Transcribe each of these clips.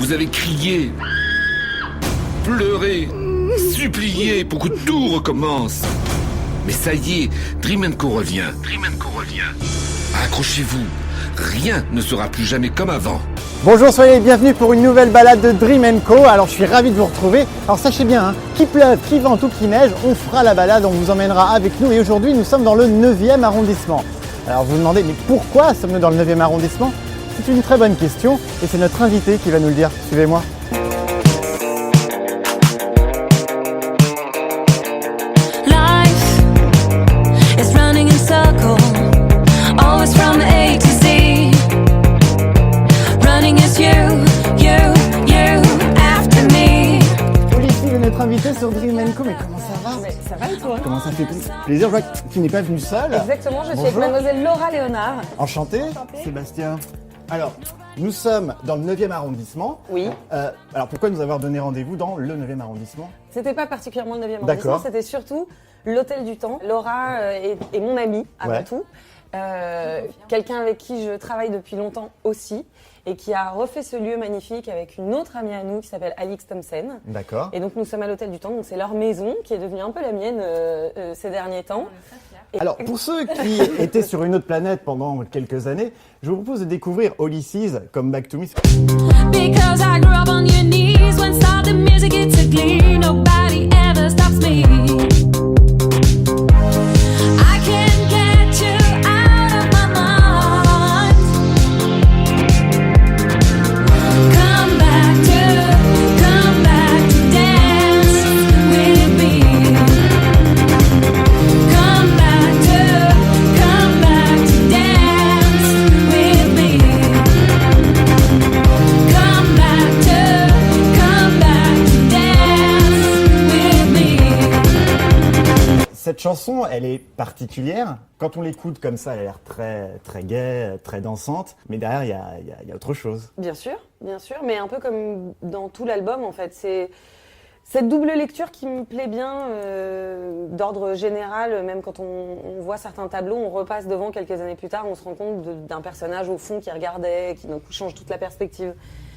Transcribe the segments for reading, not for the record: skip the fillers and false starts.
Vous avez crié, pleuré, supplié pour que tout recommence. Mais ça y est, Dream & Co revient. Accrochez-vous, rien ne sera plus jamais comme avant. Bonjour, soyez les bienvenus pour une nouvelle balade de Dream & Co. Alors je suis ravi de vous retrouver. Alors sachez bien, qu'il pleuve, qu'il vente ou qu'il neige, on fera la balade, on vous emmènera avec nous. Et aujourd'hui, nous sommes dans le 9e arrondissement. Alors vous vous demandez, mais pourquoi sommes-nous dans le 9e arrondissement? C'est une très bonne question et c'est notre invité qui va nous le dire. Suivez-moi. Invité sur Dream & Co, mais comment ça va? Mais ça va et toi? Comment ça fait plaisir, je vois que tu n'es pas venu seul. Exactement, je suis Bonjour. avec mademoiselle Laura Léonard. Enchanté, Sébastien. Alors, nous sommes dans le 9e arrondissement. Oui. Alors pourquoi nous avoir donné rendez-vous dans le 9e arrondissement? C'était pas particulièrement le 9e D'accord. arrondissement, c'était surtout l'Hôtel du Temps. Laura est mon amie avant Ouais. tout. Quelqu'un avec qui je travaille depuis longtemps aussi et qui a refait ce lieu magnifique avec une autre amie à nous qui s'appelle Alix Thompson. D'accord. Et donc nous sommes à l'Hôtel du Temps, donc c'est leur maison qui est devenue un peu la mienne ces derniers temps. Et- Alors pour ceux qui étaient sur une autre planète pendant quelques années, je vous propose de découvrir Ulysses comme Back to Me. Because I grew up on your knees when the music gets ugly. Nobody ever stops me. I can't get you out of my mind. Come back to dance with me. Come back to dance with me. Come back to dance with me. Cette chanson, elle est particulière. Quand on l'écoute comme ça, elle a l'air très, très gaie, très dansante. Mais derrière, il y a autre chose. Bien sûr, mais un peu comme dans tout l'album en fait, c'est cette double lecture qui me plaît bien d'ordre général, même quand on voit certains tableaux, on repasse devant quelques années plus tard, on se rend compte d'un personnage au fond qui regardait, qui d'un coup change toute la perspective.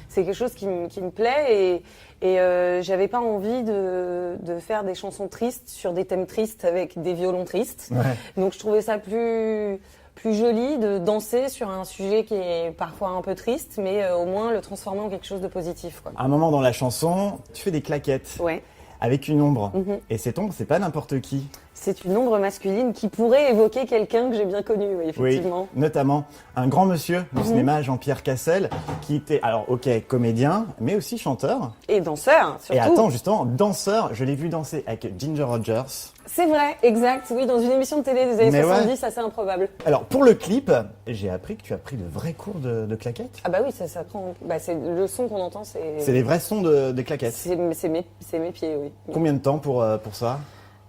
C'est quelque chose qui me plaît et j'avais pas envie de faire des chansons tristes sur des thèmes tristes avec des violons tristes. Ouais. Donc je trouvais ça plus joli de danser sur un sujet qui est parfois un peu triste, mais au moins le transformer en quelque chose de positif, quoi. À un moment dans la chanson, tu fais des claquettes Ouais. avec une ombre. Mhm. Et cette ombre, c'est pas n'importe qui. C'est une ombre masculine qui pourrait évoquer quelqu'un que j'ai bien connu, oui, effectivement. Oui, notamment un grand monsieur du cinéma, Jean-Pierre Cassel, qui était, alors ok, comédien, mais aussi chanteur. Et danseur, surtout. Et attends, justement, danseur, je l'ai vu danser avec Ginger Rogers. C'est vrai, exact, oui, dans une émission de télé des années Mais 70, assez improbable. Alors, pour le clip, j'ai appris que tu as pris de vrais cours de claquettes. Ah bah oui, ça prend... Bah, c'est le son qu'on entend, C'est les vrais sons de claquettes. C'est mes pieds, oui. Combien de temps pour ça?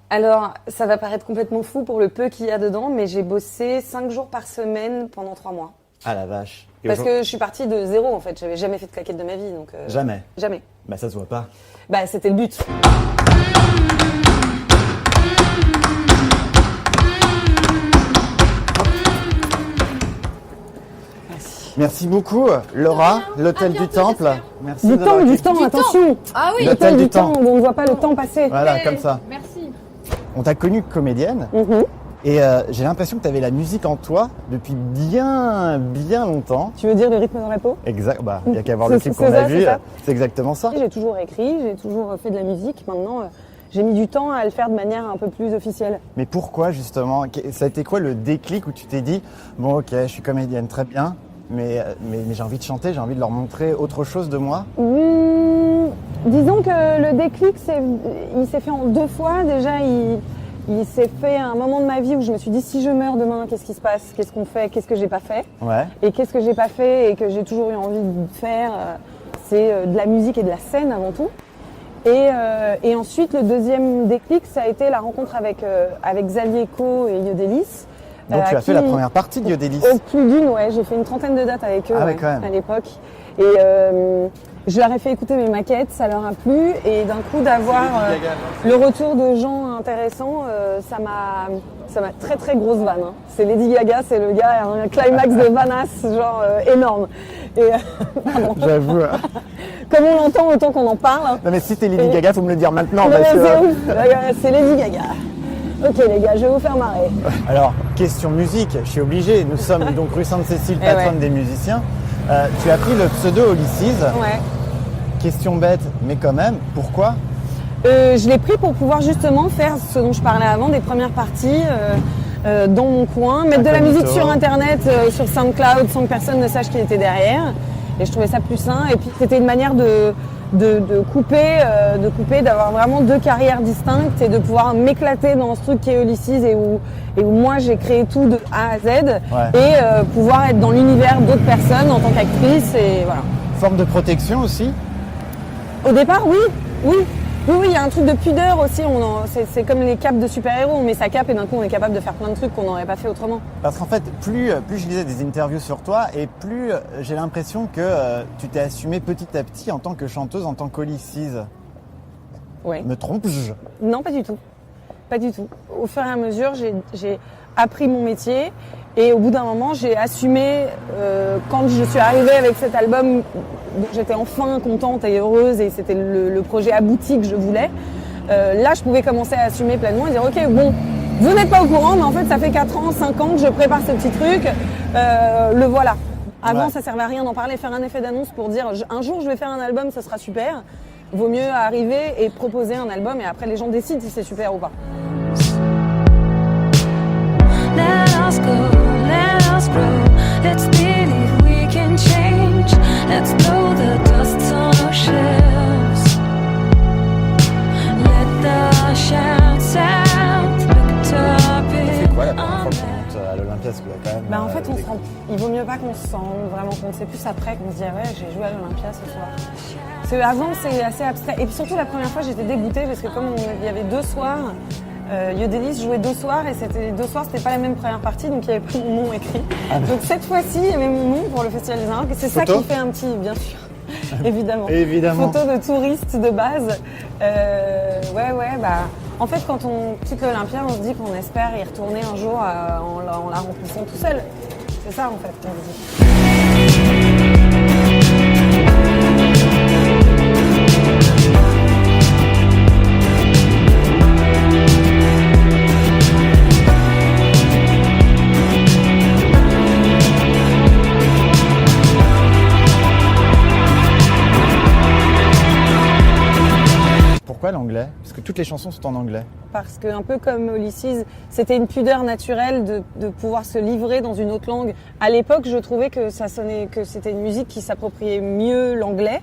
Alors, ça va paraître complètement fou pour le peu qu'il y a dedans, mais j'ai bossé 5 jours par semaine pendant 3 mois. Ah la vache. Et Parce que je suis partie de zéro, en fait. J'avais jamais fait de claquettes de ma vie, donc... Jamais. Jamais. Bah ça se voit pas. Bah, c'était le but. Merci beaucoup, Laura, l'Hôtel du Temple. Merci Du d'avoir temps, été- attention. Ah oui, L'Hôtel du Temps. où on ne voit pas le temps passer. Voilà, comme ça. Merci. On t'a connue comédienne Mhm. et j'ai l'impression que tu avais la musique en toi depuis bien longtemps. Tu veux dire le rythme dans la peau? Exact, bah il y a qu'à voir le C'est clip qu'on a ça, vu, c'est ça. c'est exactement ça. J'ai toujours écrit, j'ai toujours fait de la musique. Maintenant, j'ai mis du temps à le faire de manière un peu plus officielle. Mais pourquoi justement? Ça a été quoi le déclic où tu t'es dit bon ok, je suis comédienne, très bien, mais j'ai envie de chanter, j'ai envie de leur montrer autre chose de moi? Disons que le déclic, il s'est fait en 2 fois. Déjà, il s'est fait à un moment de ma vie où je me suis dit si je meurs demain, qu'est-ce qui se passe? Qu'est-ce qu'on fait? Qu'est-ce que j'ai pas fait? Ouais. Et qu'est-ce que j'ai pas fait et que j'ai toujours eu envie de faire, c'est de la musique et de la scène avant tout. Et ensuite, le deuxième déclic, ça a été la rencontre avec Xavier Co et Yodelis. Donc tu as fait la première partie de Yodelis. Au plus d'une, ouais. J'ai fait une trentaine de dates avec eux Ah ouais, quand même. à l'époque. Et je leur ai fait écouter mes maquettes, ça leur a plu. Et d'un coup, d'avoir le retour de gens intéressants, ça m'a très très grosse vanne. Hein. C'est Lady Gaga, c'est le gars, un climax de vanasse, genre énorme. Et pardon. J'avoue. Comme on l'entend, autant qu'on en parle. Non mais si t'es Lady Gaga, faut me le dire maintenant. Non, Parce mais que... c'est ouf. C'est Lady Gaga. Ok les gars, je vais vous faire marrer. Alors, question musique, je suis obligé. Nous sommes donc rue Sainte-Cécile, Eh patronne ouais. des musiciens. Tu as pris le pseudo Ulysses. Ouais. Question bête, mais quand même, pourquoi? Je l'ai pris pour pouvoir justement faire ce dont je parlais avant, des premières parties dans mon coin, mettre de la Incognito. musique sur internet, sur SoundCloud, sans que personne ne sache qui était derrière. Et je trouvais ça plus sain. Et puis c'était une manière de couper, d'avoir vraiment deux carrières distinctes et de pouvoir m'éclater dans ce truc qui est Ulysses et où moi j'ai créé tout de A à Z et pouvoir être dans l'univers d'autres personnes en tant qu'actrice et voilà. Forme de protection aussi? Au départ, oui, il y a un truc de pudeur aussi. C'est comme les capes de super-héros. On met sa cape et d'un coup, on est capable de faire plein de trucs qu'on n'aurait pas fait autrement. Parce qu'en fait, plus je lisais des interviews sur toi et plus j'ai l'impression que tu t'es assumée petit à petit en tant que chanteuse, en tant qu'Ulysses. Ouais. Me trompe-je? Non, pas du tout. Pas du tout. Au fur et à mesure, j'ai appris mon métier et au bout d'un moment, j'ai assumé quand je suis arrivée avec cet album dont j'étais enfin contente et heureuse et c'était le projet abouti que je voulais. Là, je pouvais commencer à assumer pleinement et dire ok, bon, vous n'êtes pas au courant, mais en fait, ça fait 4 ans, 5 ans que je prépare ce petit truc. Le voilà. Avant, Ouais. ça servait à rien d'en parler, faire un effet d'annonce pour dire un jour je vais faire un album, ça sera super. Vaut mieux arriver et proposer un album et après les gens décident si c'est super ou pas. Let us go, let us grow. Let's believe we can change. Let's blow the dust on our shelves. Let the shouts out. Look up C'est quoi la première on fois que tu montes à l'Olympia? Parce qu'il y a quand même, Bah en fait, des- il vaut mieux pas qu'on se sente vraiment compte. C'est plus après qu'on se dit ah ouais, j'ai joué à l'Olympia ce soir. Parce que avant, c'est assez abstrait. Et puis surtout, la première fois, j'étais dégoûtée parce que comme il y avait 2 soirs, Yodelis jouait 2 soirs et c'était 2 soirs, c'était pas la même première partie, donc il n'y avait pas mon nom écrit. Donc cette fois-ci, il y avait mon nom pour le Festival des Arts. Et c'est ça Photo qui fait un petit, bien sûr, évidemment. Évidemment. Photo de touriste de base. Bah. En fait, quand on quitte l'Olympia, on se dit qu'on espère y retourner un jour en la remplissant tout seul. C'est ça en fait qu'on se dit. Pourquoi l'anglais? Parce que toutes les chansons sont en anglais. Parce que un peu comme Ulysses, c'était une pudeur naturelle de pouvoir se livrer dans une autre langue. À l'époque, je trouvais que ça sonnait, que c'était une musique qui s'appropriait mieux l'anglais,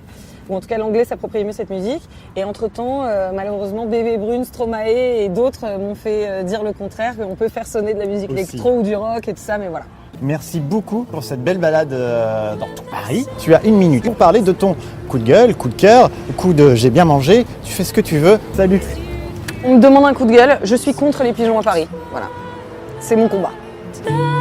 ou en tout cas l'anglais s'appropriait mieux cette musique. Et entre-temps, malheureusement, Bébé Brune, Stromae et d'autres m'ont fait dire le contraire, qu'on peut faire sonner de la musique Aussi. électro ou du rock et tout ça, mais voilà. Merci beaucoup pour cette belle balade dans tout Paris. Tu as 1 minute pour parler de ton coup de gueule, coup de cœur, coup de j'ai bien mangé. Tu fais ce que tu veux. Salut. On me demande un coup de gueule, je suis contre les pigeons à Paris. Voilà. C'est mon combat. Let